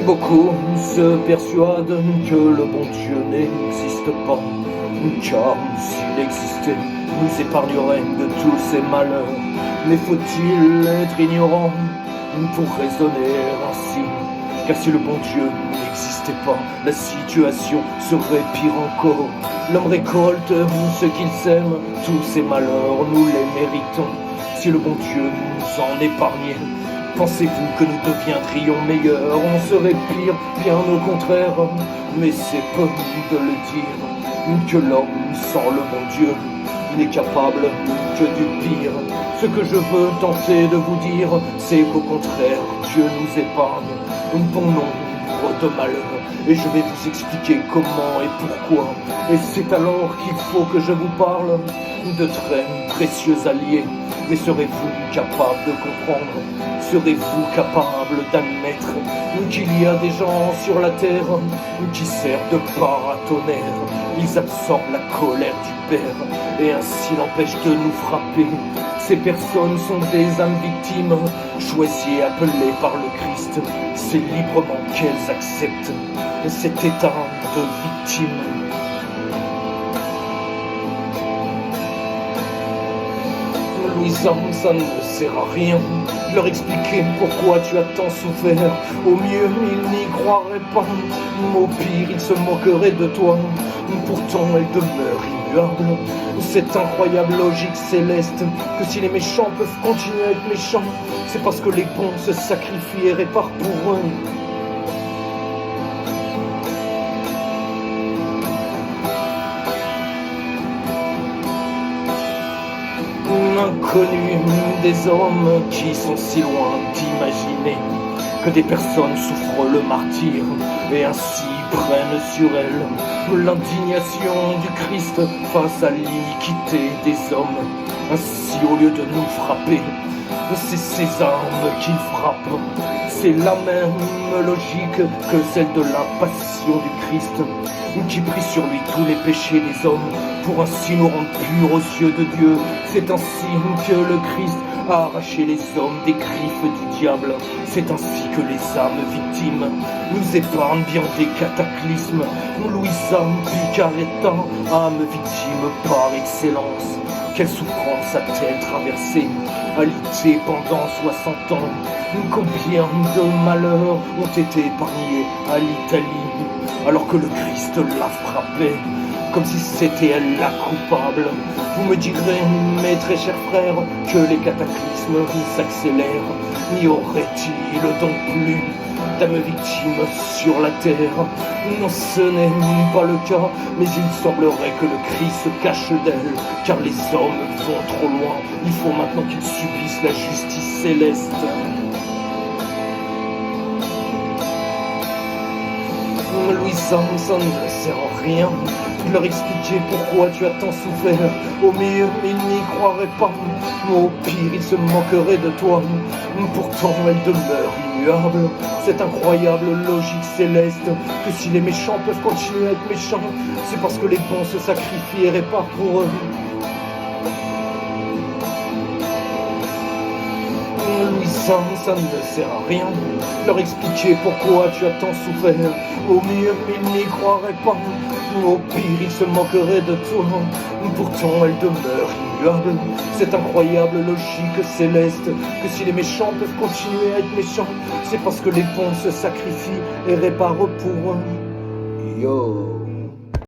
Beaucoup se persuadent que le bon Dieu n'existe pas, car s'il existait, nous épargnerait de tous ces malheurs. Mais faut-il être ignorant pour raisonner ainsi? Car si le bon Dieu n'existait pas, la situation serait pire encore. L'homme récolte ce qu'il sème, tous ces malheurs nous les méritons. Si le bon Dieu nous en épargnait, pensez-vous que nous deviendrions meilleurs? On serait pire, bien au contraire. Mais c'est peu de le dire, que l'homme sans le bon Dieu n'est capable que du pire. Ce que je veux tenter de vous dire, c'est qu'au contraire, Dieu nous épargne bon nombre de malheurs. Et je vais vous expliquer comment et pourquoi. Et c'est alors qu'il faut que je vous parle de très précieux alliés. Mais serez-vous capable de comprendre? Serez-vous capable d'admettre qu'il y a des gens sur la terre qui servent de paratonnerre? Ils absorbent la colère du Père et ainsi l'empêchent de nous frapper. Ces personnes sont des âmes victimes, choisies et appelées par le Christ. C'est librement qu'elles acceptent cet état de victime. Louisa, ça ne sert à rien de leur expliquer pourquoi tu as tant souffert. Au mieux, ils n'y croiraient pas, au pire, ils se moqueraient de toi. Pourtant, elle demeure immuable. Cette incroyable logique céleste, que si les méchants peuvent continuer à être méchants, c'est parce que les bons se sacrifient et réparent pour eux. Inconnu des hommes qui sont si loin d'imaginer que des personnes souffrent le martyre et ainsi prennent sur elles l'indignation du Christ face à l'iniquité des hommes. Ainsi, au lieu de nous frapper, c'est ces armes qu'ils frappent. C'est la même logique que celle de la passion du Christ, qui prit sur lui tous les péchés des hommes pour ainsi nous rendre purs aux yeux de Dieu. C'est ainsi que le Christ a arraché les hommes des griffes du diable. C'est ainsi que les âmes victimes nous épargnent bien des cataclysmes. Louisa Picaretta, âme victime par excellence. Quelle souffrance a-t-elle traversée, alitée pendant 60 ans? Combien de malheurs ont été épargnés à l'Italie, alors que le Christ la frappait, comme si c'était elle la coupable? Vous me direz, mes très chers frères, que les cataclysmes s'accélèrent. N'y aurait-il donc plus d'âmes victimes sur la terre? Non, ce n'est pas le cas, mais il semblerait que le Christ se cache d'elle, car les hommes vont trop loin. Il faut maintenant qu'ils subissent la justice céleste. Louisa, ça ne sert à rien de leur expliquer pourquoi tu as tant souffert. Au mieux, ils n'y croiraient pas, au pire, ils se moqueraient de toi. Pourtant, elle demeure immuable. Cette incroyable logique céleste, que si les méchants peuvent continuer à être méchants, c'est parce que les bons se sacrifient et réparent pour eux. Louisa, ça ne sert à rien de leur expliquer pourquoi tu as tant souffert. Au mieux, ils n'y croiraient pas, au pire, ils se moqueraient de toi. Pourtant, elle demeure immuable. Cette incroyable logique céleste, que si les méchants peuvent continuer à être méchants, c'est parce que les bons se sacrifient et réparent pour eux. Yo.